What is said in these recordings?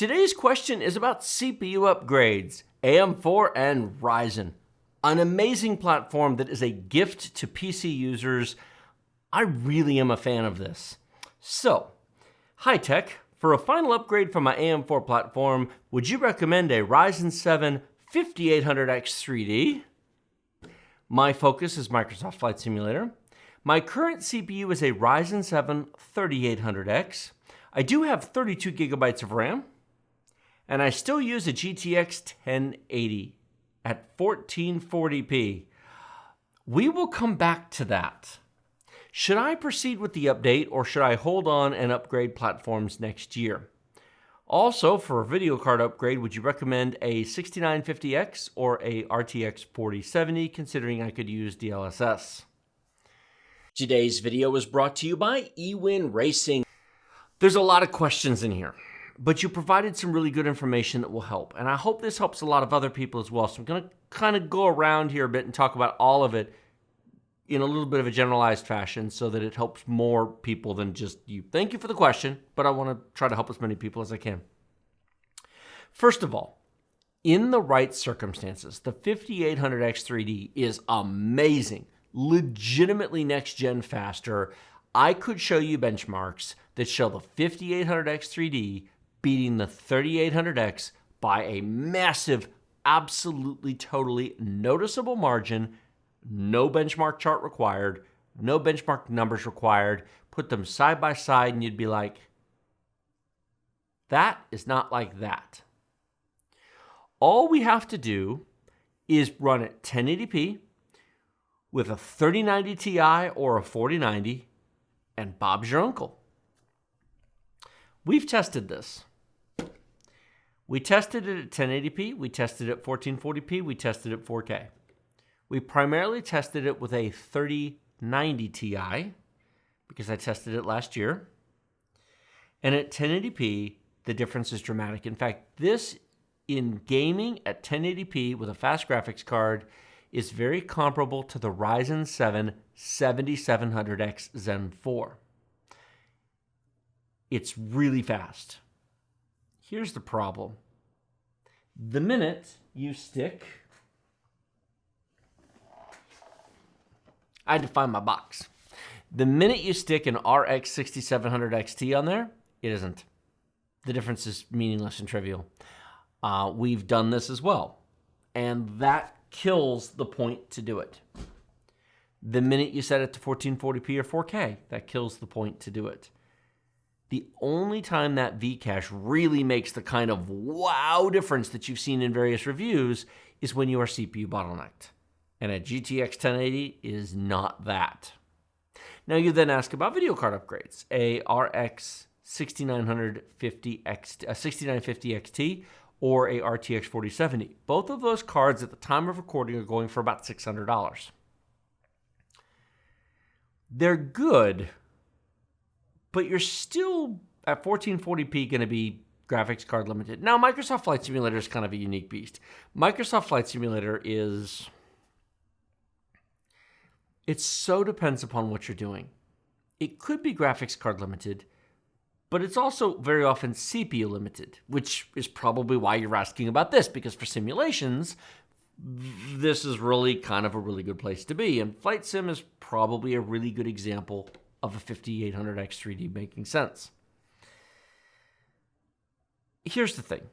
Today's question is about CPU upgrades, AM4 and Ryzen. An amazing platform that is a gift to PC users. I really am a fan of this. So, hi tech, for a final upgrade from my AM4 platform, would you recommend a Ryzen 7 5800X 3D? My focus is Microsoft Flight Simulator. My current CPU is a Ryzen 7 3800X. I do have 32 gigabytes of RAM, and I still use a GTX 1080 at 1440p. We will come back to that. Should I proceed with the update, or should I hold on and upgrade platforms next year? Also, for a video card upgrade, would you recommend a 6950X or a RTX 4070, considering I could use DLSS? Today's video is brought to you by eWin Racing. There's a lot of questions in here, but you provided some really good information that will help, and I hope this helps a lot of other people as well. So I'm going to kind of go around here a bit and talk about all of it in a little bit of a generalized fashion so that it helps more people than just you. Thank you for the question, but I want to try to help as many people as I can. First of all, in the right circumstances, the 5800X 3D is amazing, legitimately next-gen faster. I could show you benchmarks that show the 5800X 3D beating the 3800X by a massive, absolutely, totally noticeable margin. No benchmark chart required, no benchmark numbers required. Put them side by side and you'd be like, that is not like that. All we have to do is run at 1080p with a 3090 Ti or a 4090, and Bob's your uncle. We've tested this. We tested it at 1080p, we tested it at 1440p, we tested it at 4K. We primarily tested it with a 3090 Ti because I tested it last year. And at 1080p, the difference is dramatic. In fact, this in gaming at 1080p with a fast graphics card is very comparable to the Ryzen 7 7700X Zen 4. It's really fast. Here's the problem. The minute you stick... I had to find my box. The minute you stick an RX 6700 XT on there, it isn't. The difference is meaningless and trivial. We've done this as well, and that kills the point to do it. The minute you set it to 1440p or 4K, that kills the point to do it. The only time that Vcache really makes the kind of wow difference that you've seen in various reviews is when you are CPU bottlenecked. And a GTX 1080 is not that. Now you then ask about video card upgrades. A RX 6950 XT or a RTX 4070. Both of those cards at the time of recording are going for about $600. They're good, but you're still at 1440p going to be graphics card limited. Now Microsoft Flight Simulator is kind of a unique beast. Microsoft Flight Simulator is... It so depends upon what you're doing. It could be graphics card limited, but it's also very often CPU limited, which is probably why you're asking about this, because for simulations, this is really kind of a really good place to be. And Flight Sim is probably a really good example of a 5800X 3D making sense. Here's the thing.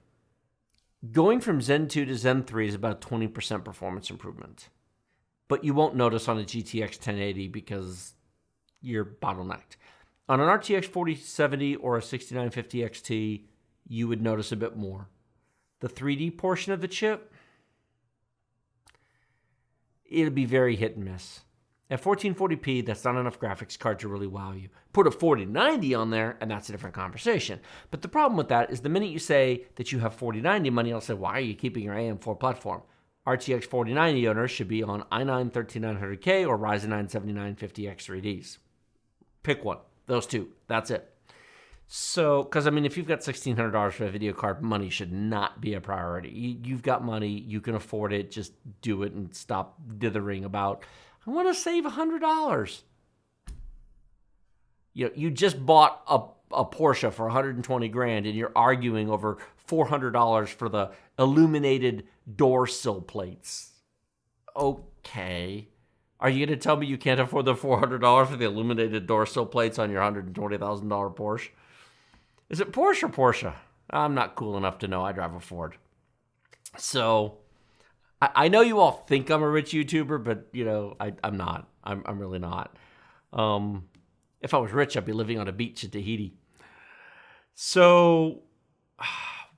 Going from Zen 2 to Zen 3 is about 20% performance improvement. But you won't notice on a GTX 1080 because you're bottlenecked. On an RTX 4070 or a 6950 XT, you would notice a bit more. The 3D portion of the chip, it'll be very hit and miss. At 1440p, that's not enough graphics card to really wow you. Put a 4090 on there, and that's a different conversation. But the problem with that is the minute you say that you have 4090 money, I'll say, why are you keeping your AM4 platform? RTX 4090 owners should be on i9 13900K or Ryzen 9 7950X 3Ds. Pick one. Those two. That's it. So, because I mean, if you've got $1,600 for a video card, money should not be a priority. You've got money. You can afford it. Just do it and stop dithering about, I want to save $100. You just bought a a Porsche for 120 grand and you're arguing over $400 for the illuminated door sill plates. Okay. Are you going to tell me you can't afford the $400 for the illuminated door sill plates on your $120,000 Porsche? Is it Porsche or Porsche? I'm not cool enough to know. I drive a Ford. So I know you all think I'm a rich YouTuber, but I'm not. I'm really not. If I was rich, I'd be living on a beach in Tahiti. So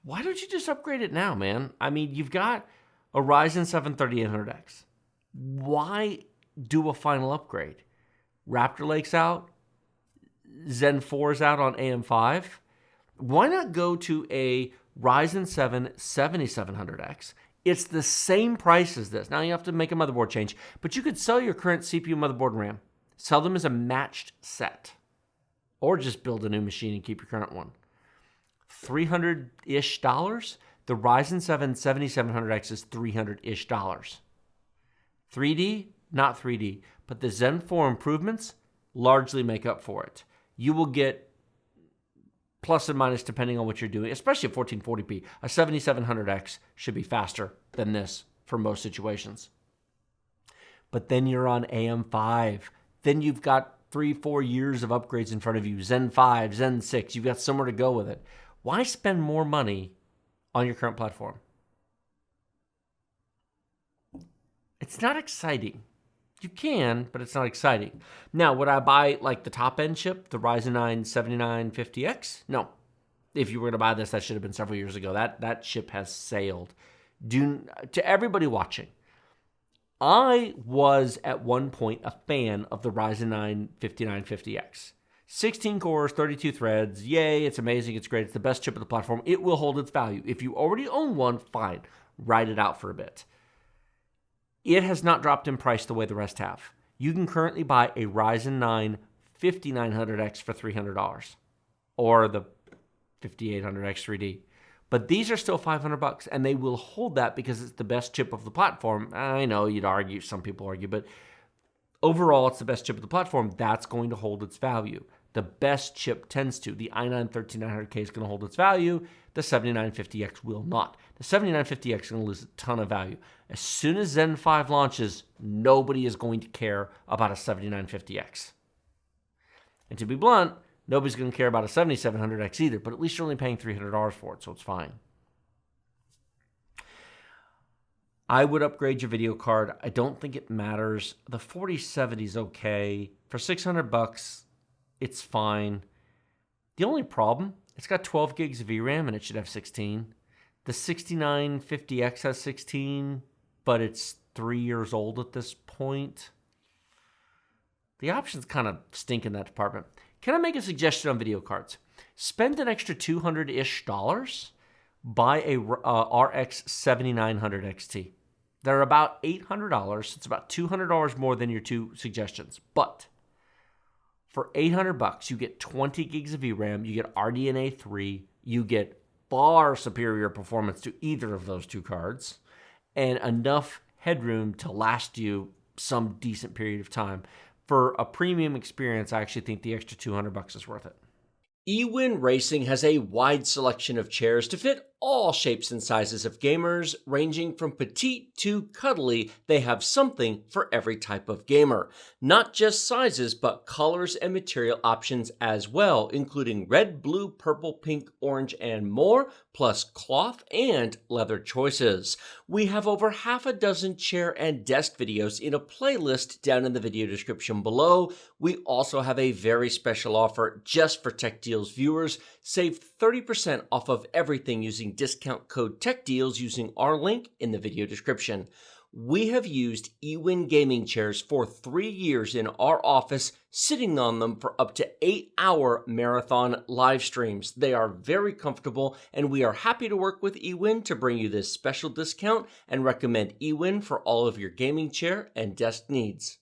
why don't you just upgrade it now, man? I mean, you've got a Ryzen 7 3800X. Why do a final upgrade? Raptor Lake's out. Zen 4 is out on AM5. Why not go to a Ryzen 7 7700X? It's the same price as this. Now you have to make a motherboard change, but you could sell your current CPU, motherboard, and RAM. Sell them as a matched set. Or just build a new machine and keep your current one. $300-ish. The Ryzen 7 7700X is $300-ish. 3D? Not 3D. But the Zen 4 improvements largely make up for it. You will get plus and minus depending on what you're doing, especially at 1440p. A 7700X should be faster than this for most situations. But then you're on AM5. Then you've got 3-4 years of upgrades in front of you. Zen 5, Zen 6. You've got somewhere to go with it. Why spend more money on your current platform? It's not exciting. You can, but it's not exciting. Now, would I buy like the top end chip, the Ryzen 9 7950X? No. If you were going to buy this, that should have been several years ago. That ship has sailed. To everybody watching, I was at one point a fan of the Ryzen 9 5950X. 16 cores, 32 threads. Yay, it's amazing, it's great. It's the best chip of the platform. It will hold its value. If you already own one, fine. Ride it out for a bit. It has not dropped in price the way the rest have. You can currently buy a Ryzen 9 5900X for $300 or the 5800X 3D. But these are still $500 and they will hold that because it's the best chip of the platform. I know you'd argue, some people argue, but overall it's the best chip of the platform. That's going to hold its value. The best chip tends to. The i9 13900K is going to hold its value. The 7950X will not. The 7950X is going to lose a ton of value. As soon as Zen 5 launches, nobody is going to care about a 7950X. And to be blunt, nobody's going to care about a 7700X either, but at least you're only paying $300 for it, so it's fine. I would upgrade your video card. I don't think it matters. The 4070 is okay. For $600, it's fine. The only problem, it's got 12 gigs of VRAM and it should have 16. The 6950X has 16, but it's 3 years old at this point. The options kind of stink in that department. Can I make a suggestion on video cards? Spend an extra $200-ish, buy a RX 7900 XT. They're about $800. It's about $200 more than your two suggestions. But for $800, you get 20 gigs of VRAM, you get RDNA 3, you get far superior performance to either of those two cards, and enough headroom to last you some decent period of time. For a premium experience, I actually think the extra $200 is worth it. eWin Racing has a wide selection of chairs to fit all shapes and sizes of gamers, ranging from petite to cuddly. They have something for every type of gamer. Not just sizes, but colors and material options as well, including red, blue, purple, pink, orange, and more, plus cloth and leather choices. We have over half a dozen chair and desk videos in a playlist down in the video description below. We also have a very special offer just for Tech Deals viewers. Save 30% off of everything using discount code TechDeals using our link in the video description. We have used eWin gaming chairs for 3 years in our office, sitting on them for up to 8-hour marathon live streams. They are very comfortable, and we are happy to work with eWin to bring you this special discount and recommend eWin for all of your gaming chair and desk needs.